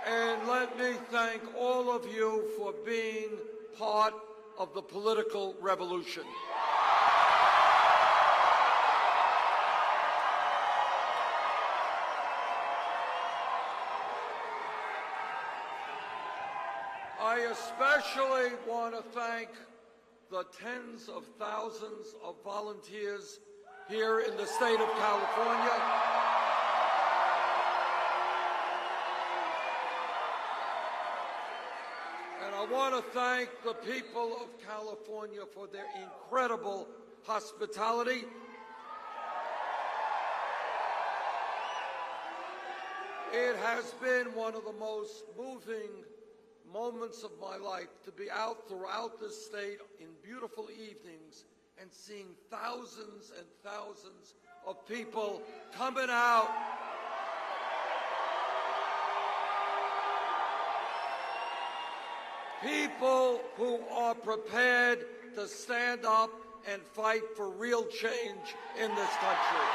And let me thank all of you for being part of the political revolution. I especially want to thank the tens of thousands of volunteers here in the state of California. And I want to thank the people of California for their incredible hospitality. It has been one of the most moving moments of my life to be out throughout the state in beautiful evenings and seeing thousands and thousands of people coming out people who are prepared to stand up and fight for real change in this country.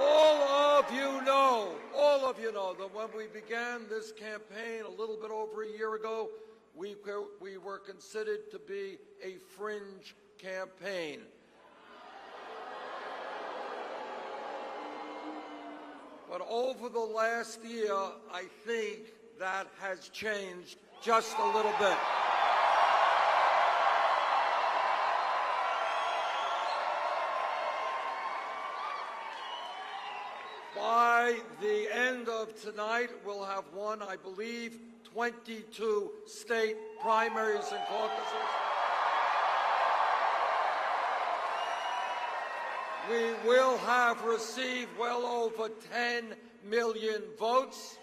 All of you know that when we began this campaign a little bit over a year ago, we were considered to be a fringe campaign. But over the last year, I think that has changed just a little bit. By the end of tonight, we'll have won, I believe, 22 state primaries and caucuses. We will have received well over 10 million votes.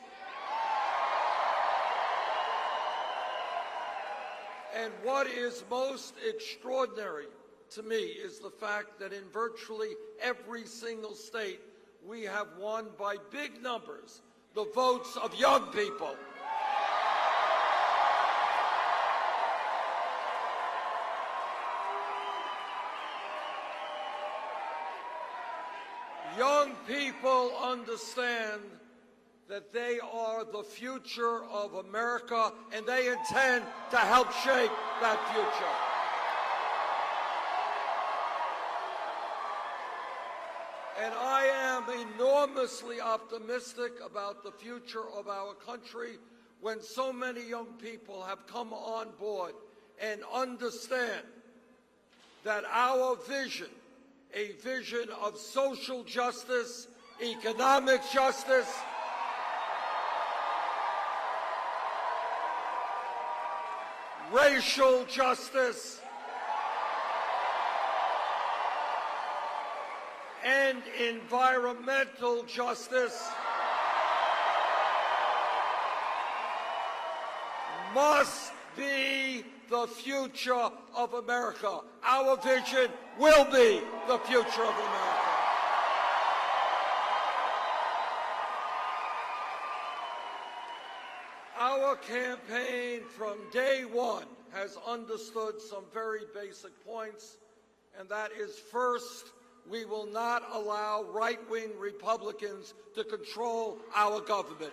And what is most extraordinary to me is the fact that in virtually every single state, we have won by big numbers the votes of young people. Young people understand that they are the future of America, and they intend to help shape that future. And I am enormously optimistic about the future of our country when so many young people have come on board and understand that our vision, a vision of social justice, economic justice, racial justice, and environmental justice must be the future of America. Our vision will be the future of America. Our campaign from day one has understood some very basic points, and that is, first, we will not allow right-wing Republicans to control our government.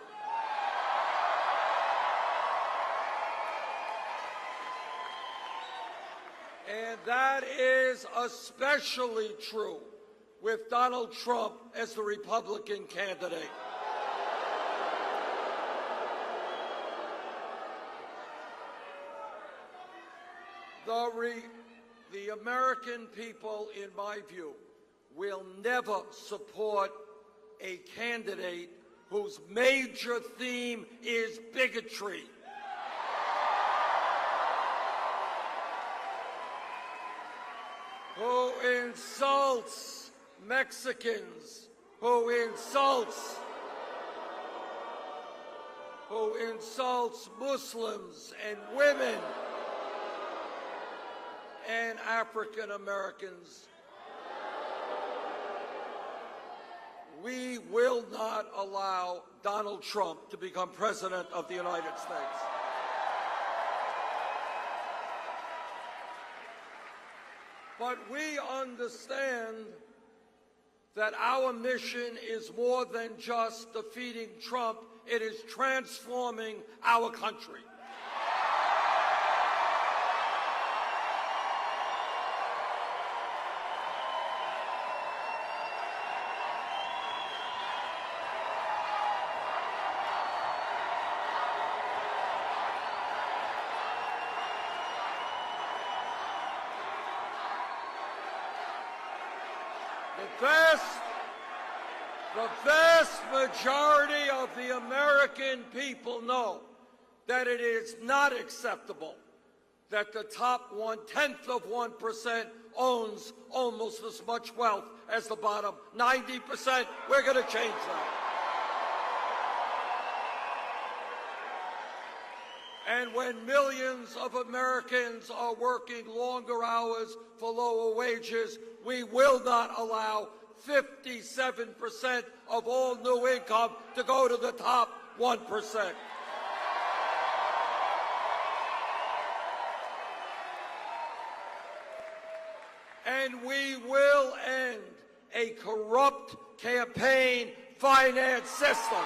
And that is especially true with Donald Trump as the Republican candidate. The American people, in my view, will never support a candidate whose major theme is bigotry. Who insults Mexicans, who insults Muslims and women and African Americans. We will not allow Donald Trump to become President of the United States. But we understand that our mission is more than just defeating Trump. It is transforming our country. The vast majority of the American people know that it is not acceptable that the top 0.1% owns almost as much wealth as the bottom 90%. We're going to change that. And when millions of Americans are working longer hours for lower wages, we will not allow 57% of all new income to go to the top 1%. And we will end a corrupt campaign finance system.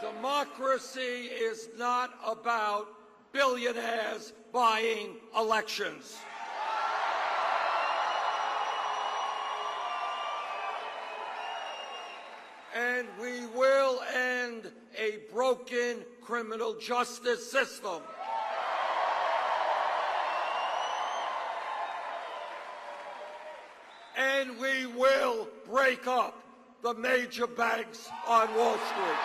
Democracy is not about billionaires buying elections. And we will end a broken criminal justice system. And we will break up the major banks on Wall Street.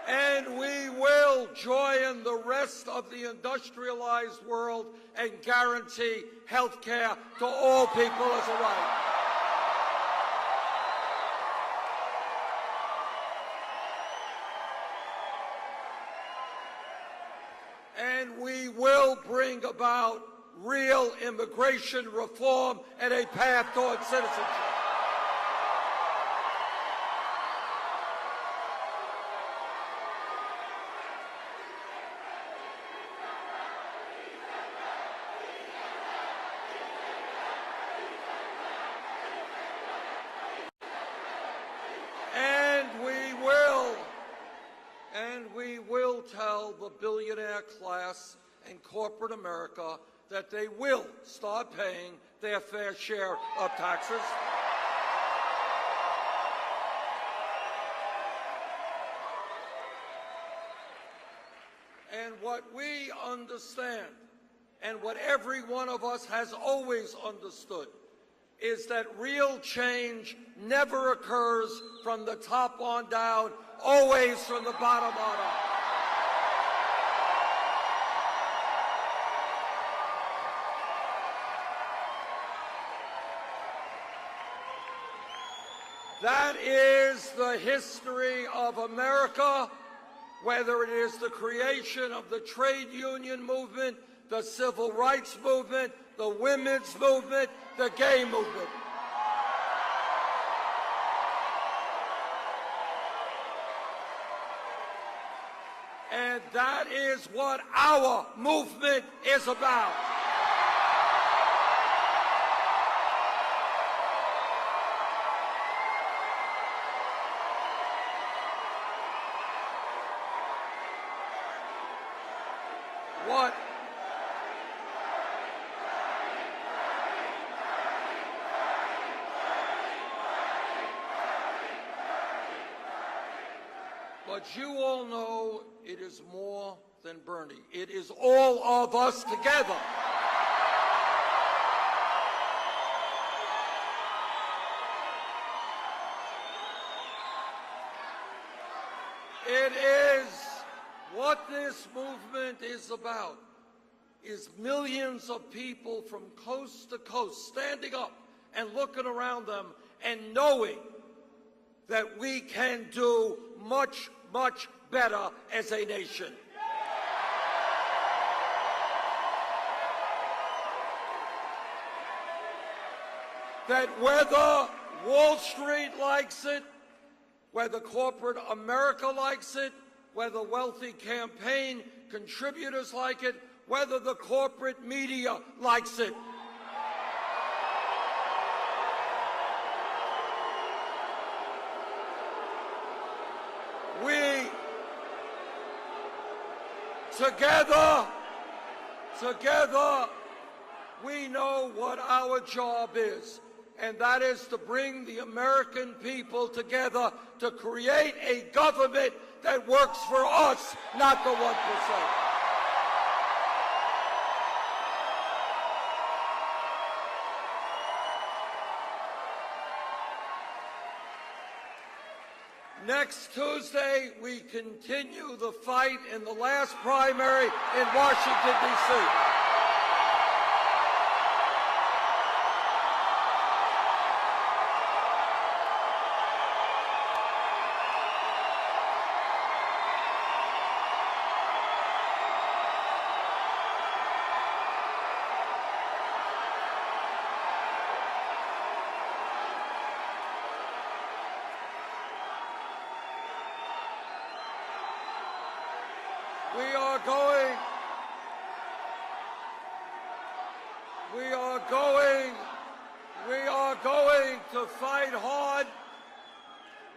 And we will join the rest of the industrialized world and guarantee health care to all people as a right. And we will bring about real immigration reform and a path towards citizenship. And we will tell the billionaire class and corporate America that they will start paying their fair share of taxes. And what we understand, and what every one of us has always understood, is that real change never occurs from the top on down, always from the bottom on up. That is the history of America, whether it is the creation of the trade union movement, the civil rights movement, the women's movement, the gay movement. And that is what our movement is about. But you all know it is more than Bernie. It is all of us together. It is what this movement is about, is millions of people from coast to coast standing up and looking around them and knowing that we can do much, much better as a nation. that whether Wall Street likes it, whether corporate America likes it, whether wealthy campaign contributors like it, whether the corporate media likes it, we together, we know what our job is, and that is to bring the American people together to create a government that works for us, not the 1%. Next Tuesday, we continue the fight in the last primary in Washington, D.C.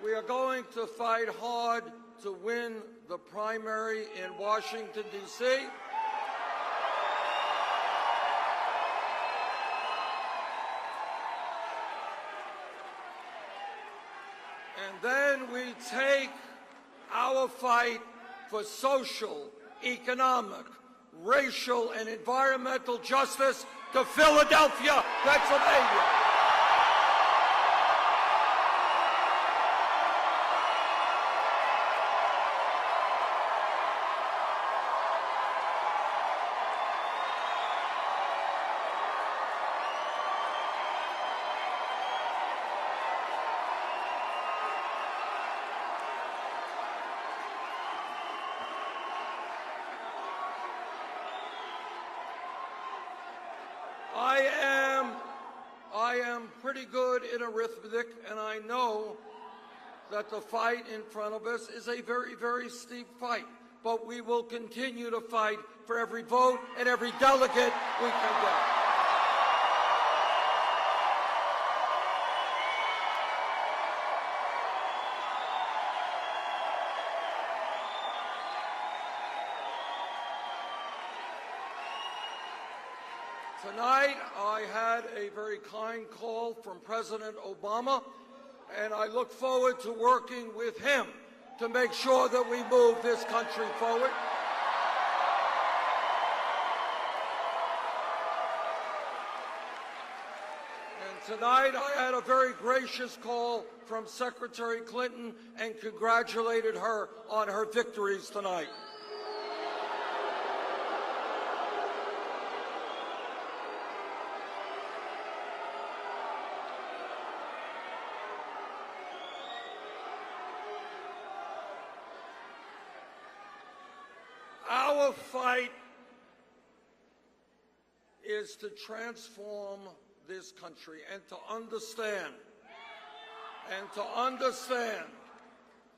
We are going to fight hard to win the primary in Washington, D.C. And then we take our fight for social, economic, racial, and environmental justice to Philadelphia, Pennsylvania. I am pretty good in arithmetic, and I know that the fight in front of us is a very, very steep fight. But we will continue to fight for every vote and every delegate we can get. Tonight, I had a very kind call from President Obama, and I look forward to working with him to make sure that we move this country forward. And tonight, I had a very gracious call from Secretary Clinton and congratulated her on her victories tonight. Our fight is to transform this country and to understand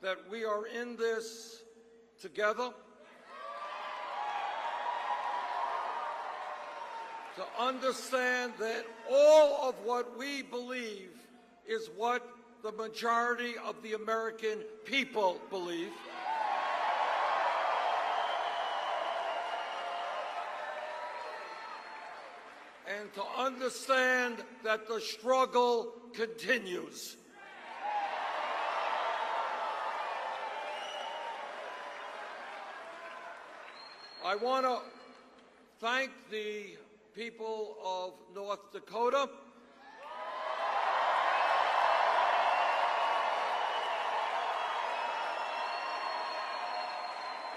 that we are in this together, to understand that all of what we believe is what the majority of the American people believe. And to understand that the struggle continues. I want to thank the people of North Dakota.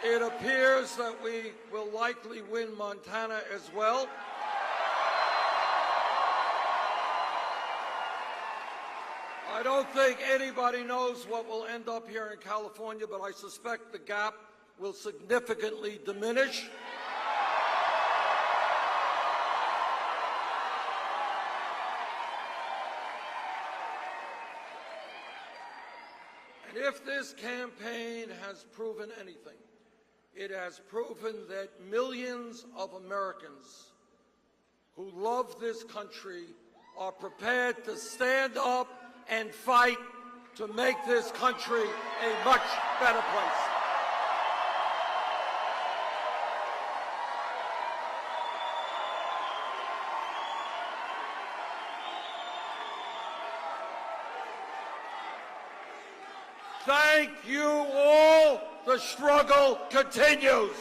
It appears that we will likely win Montana as well. I don't think anybody knows what will end up here in California, but I suspect the gap will significantly diminish. if this campaign has proven anything, it has proven that millions of Americans who love this country are prepared to stand up and fight to make this country a much better place. Thank you all. The struggle continues.